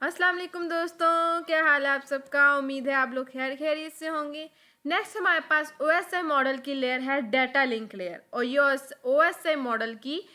अस्सलाम वालेकुम दोस्तों, क्या हाल है आप सबका। उम्मीद है आप लोग खैरियत से होंगे। नेक्स्ट हमारे पास OSI मॉडल की लेयर है डाटा लिंक लेयर, और ये OSI मॉडल की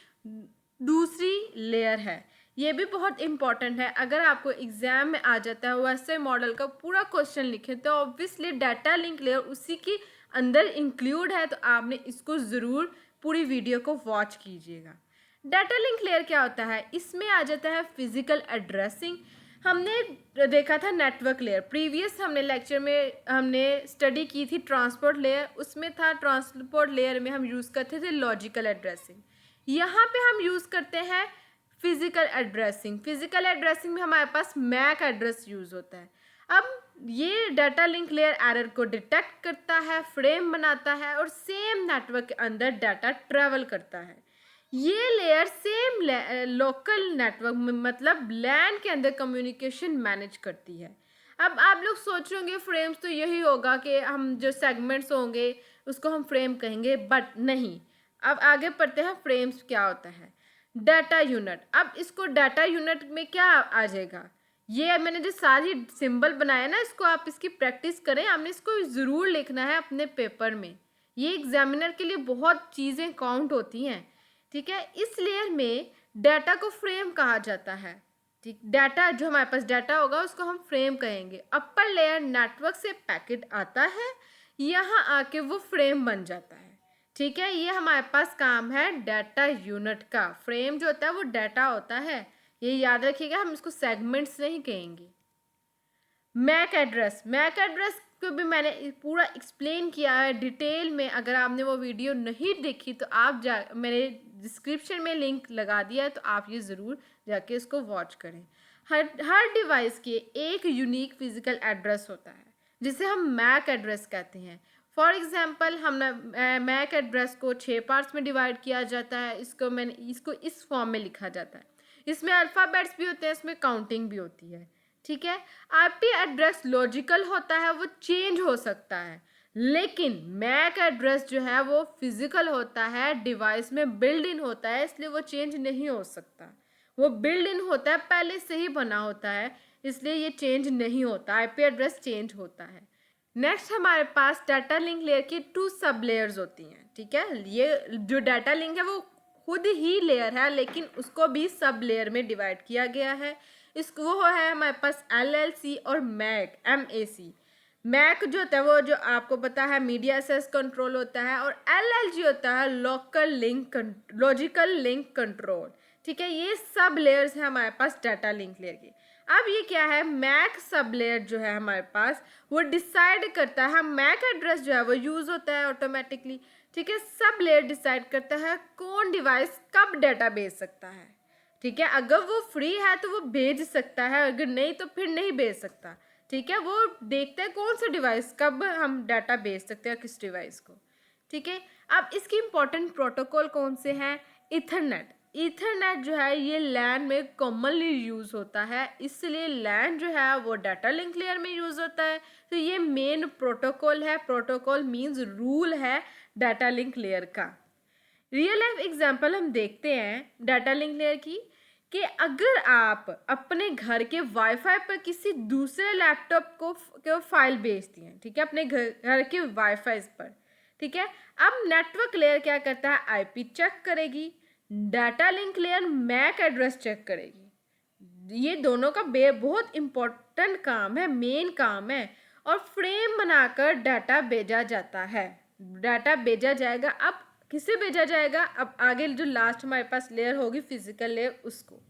दूसरी लेयर है। ये भी बहुत इंपॉर्टेंट है। अगर आपको एग्जाम में आ जाता है OSI मॉडल का पूरा क्वेश्चन लिखे तो ऑब्वियसली डाटा लिंक लेयर उसी के अंदर इंक्लूड है, तो आपने इसको ज़रूर पूरी वीडियो को वॉच कीजिएगा। डाटा लिंक लेयर क्या होता है, इसमें आ जाता है फिजिकल एड्रेसिंग। हमने देखा था नेटवर्क लेयर, प्रीवियस हमने लेक्चर में हमने स्टडी की थी ट्रांसपोर्ट लेयर, उसमें था ट्रांसपोर्ट लेयर में हम यूज़ करते थे लॉजिकल एड्रेसिंग। यहाँ पे हम यूज़ करते हैं फिजिकल एड्रेसिंग। फिजिकल एड्रेसिंग में हमारे पास मैक एड्रेस यूज़ होता है। अब ये डाटा लिंक लेयर एरर को डिटेक्ट करता है, फ्रेम बनाता है और सेम नेटवर्क के अंदर डाटा ट्रेवल करता है। ये लेयर सेम लोकल नेटवर्क में मतलब लैन के अंदर कम्युनिकेशन मैनेज करती है। अब आप लोग सोच रहे होंगे फ्रेम्स तो यही होगा कि हम जो सेगमेंट्स होंगे उसको हम फ्रेम कहेंगे, बट नहीं। अब आगे पढ़ते हैं फ्रेम्स क्या होता है। डाटा यूनिट, अब इसको डाटा यूनिट में क्या आ जाएगा, ये मैंने जो सारी सिंबल बनाया ना, इसको आप इसकी प्रैक्टिस करें। आपने इसको ज़रूर लिखना है अपने पेपर में। ये एग्जामिनर के लिए बहुत चीज़ें काउंट होती हैं, ठीक है। इस लेयर में डाटा को फ्रेम कहा जाता है, ठीक। डाटा जो हमारे पास डाटा होगा उसको हम फ्रेम कहेंगे। अपर लेयर नेटवर्क से पैकेट आता है, यहाँ आके वो फ्रेम बन जाता है, ठीक है। ये हमारे पास काम है डाटा यूनिट का। फ्रेम जो होता है वो डाटा होता है, ये याद रखिएगा, हम इसको सेगमेंट्स नहीं कहेंगे। मैक एड्रेस, मैक एड्रेस को भी मैंने पूरा एक्सप्लेन किया है डिटेल में। अगर आपने वो वीडियो नहीं देखी तो आप मैंने डिस्क्रिप्शन में लिंक लगा दिया है, तो आप ये ज़रूर जाके इसको वॉच करें। हर डिवाइस के एक यूनिक फिजिकल एड्रेस होता है जिसे हम मैक एड्रेस कहते हैं। फॉर एग्जांपल हमने मैक एड्रेस को 6 पार्ट्स में डिवाइड किया जाता है। इसको इस फॉर्म में लिखा जाता है। इसमें अल्फ़ाबेट्स भी होते हैं, इसमें काउंटिंग भी होती है, ठीक है। आईपी एड्रेस लॉजिकल होता है, वो चेंज हो सकता है, लेकिन मैक एड्रेस जो है वो फिजिकल होता है, डिवाइस में बिल्ड इन होता है, इसलिए वो चेंज नहीं हो सकता। वो बिल्ड इन होता है, पहले से ही बना होता है, इसलिए ये चेंज नहीं होता। आईपी एड्रेस चेंज होता है। नेक्स्ट हमारे पास डाटा लिंक लेयर की 2 सब लेयर्स होती हैं, ठीक है। ये जो डाटा लिंक है वो खुद ही लेयर है, लेकिन उसको भी सब लेयर में डिवाइड किया गया है। इसको वो है हमारे पास LLC और मैक, MAC। मैक जो होता है वो जो आपको पता है मीडिया एक्सेस कंट्रोल होता है, और LLG होता है लॉजिकल लिंक कंट्रोल, ठीक है। ये सब लेयर्स है हमारे पास डाटा लिंक लेयर की। अब ये क्या है, मैक सब लेयर जो है हमारे पास वो डिसाइड करता है, मैक एड्रेस जो है वो यूज़ होता है ऑटोमेटिकली, ठीक है। सब लेयर डिसाइड करता है कौन डिवाइस कब डाटा भेज सकता है, ठीक है। अगर वो फ्री है तो वो भेज सकता है, अगर नहीं तो फिर नहीं भेज सकता, ठीक है। वो देखते हैं कौन सा डिवाइस कब हम डाटा भेज सकते हैं किस डिवाइस को, ठीक है। अब इसकी इंपॉर्टेंट प्रोटोकॉल कौन से हैं। इथरनेट, इथरनेट जो है ये लैन में कॉमनली यूज़ होता है, इसलिए लैन जो है वो डाटा लिंक लेयर में यूज़ होता है। तो ये मेन प्रोटोकॉल है, प्रोटोकॉल मीन्स रूल है डाटा लिंक लेयर का। रियल लाइफ एग्जांपल हम देखते हैं डाटा लिंक लेयर की, कि अगर आप अपने घर के वाईफाई पर किसी दूसरे लैपटॉप को फाइल भेजती हैं, ठीक है, अपने घर के वाईफाई पर, ठीक है। अब नेटवर्क लेयर क्या करता है, आईपी चेक करेगी, data link layer MAC address check करेगी। ये दोनों का बहुत इंपॉर्टेंट काम है, मेन काम है, और फ्रेम बनाकर डाटा भेजा जाता है। डाटा भेजा जाएगा, अब किसे भेजा जाएगा, अब आगे जो लास्ट हमारे पास लेयर होगी फिजिकल लेयर, उसको।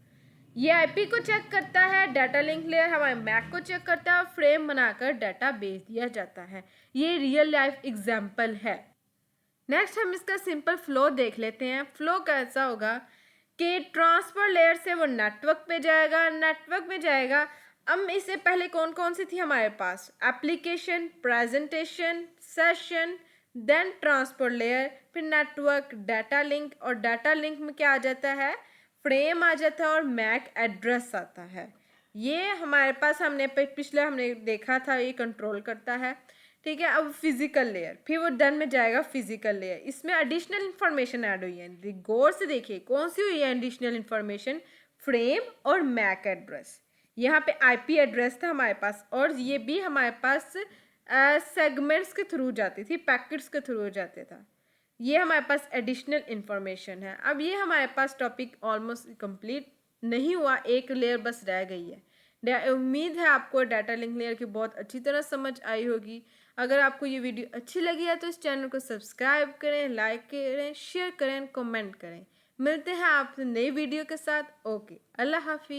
ये आईपी को चेक करता है, डाटा लिंक लेयर हमारे मैक को चेक करता है, और फ्रेम बनाकर डाटा भेज दिया जाता है। ये रियल लाइफ एग्जांपल है। नेक्स्ट हम इसका सिंपल फ्लो देख लेते हैं। फ्लो कैसा होगा कि ट्रांसफर लेयर से वो नेटवर्क पे जाएगा, नेटवर्क में जाएगा। अब इससे पहले कौन कौन सी थी हमारे पास, application, presentation, session, then transport layer, फिर नेटवर्क, डाटा लिंक, और डाटा लिंक में क्या आ जाता है, फ्रेम आ जाता है और मैक एड्रेस आता है। ये हमारे पास हमने पिछले हमने देखा था, ये कंट्रोल करता है, ठीक है। अब फिजिकल लेयर, फिर वो डन में जाएगा फिजिकल लेयर, इसमें एडिशनल इंफॉर्मेशन ऐड हुई है। गौर से देखिए कौन सी हुई है एडिशनल इंफॉर्मेशन, फ्रेम और मैक एड्रेस। यहाँ पे आईपी एड्रेस था हमारे पास, और ये भी हमारे पास सेगमेंट्स के थ्रू जाती थी, पैकेट्स के थ्रू जाते था। ये हमारे पास एडिशनल इंफॉर्मेशन है। अब ये हमारे पास टॉपिक ऑलमोस्ट कंप्लीट नहीं हुआ, एक लेयर बस रह गई है। उम्मीद है आपको डाटा लिंक लेयर की बहुत अच्छी तरह समझ आई होगी। अगर आपको ये वीडियो अच्छी लगी है तो इस चैनल को सब्सक्राइब करें, लाइक करें, शेयर करें, कमेंट करें। मिलते हैं आपसे नई वीडियो के साथ। ओके, अल्लाह हाफिज़।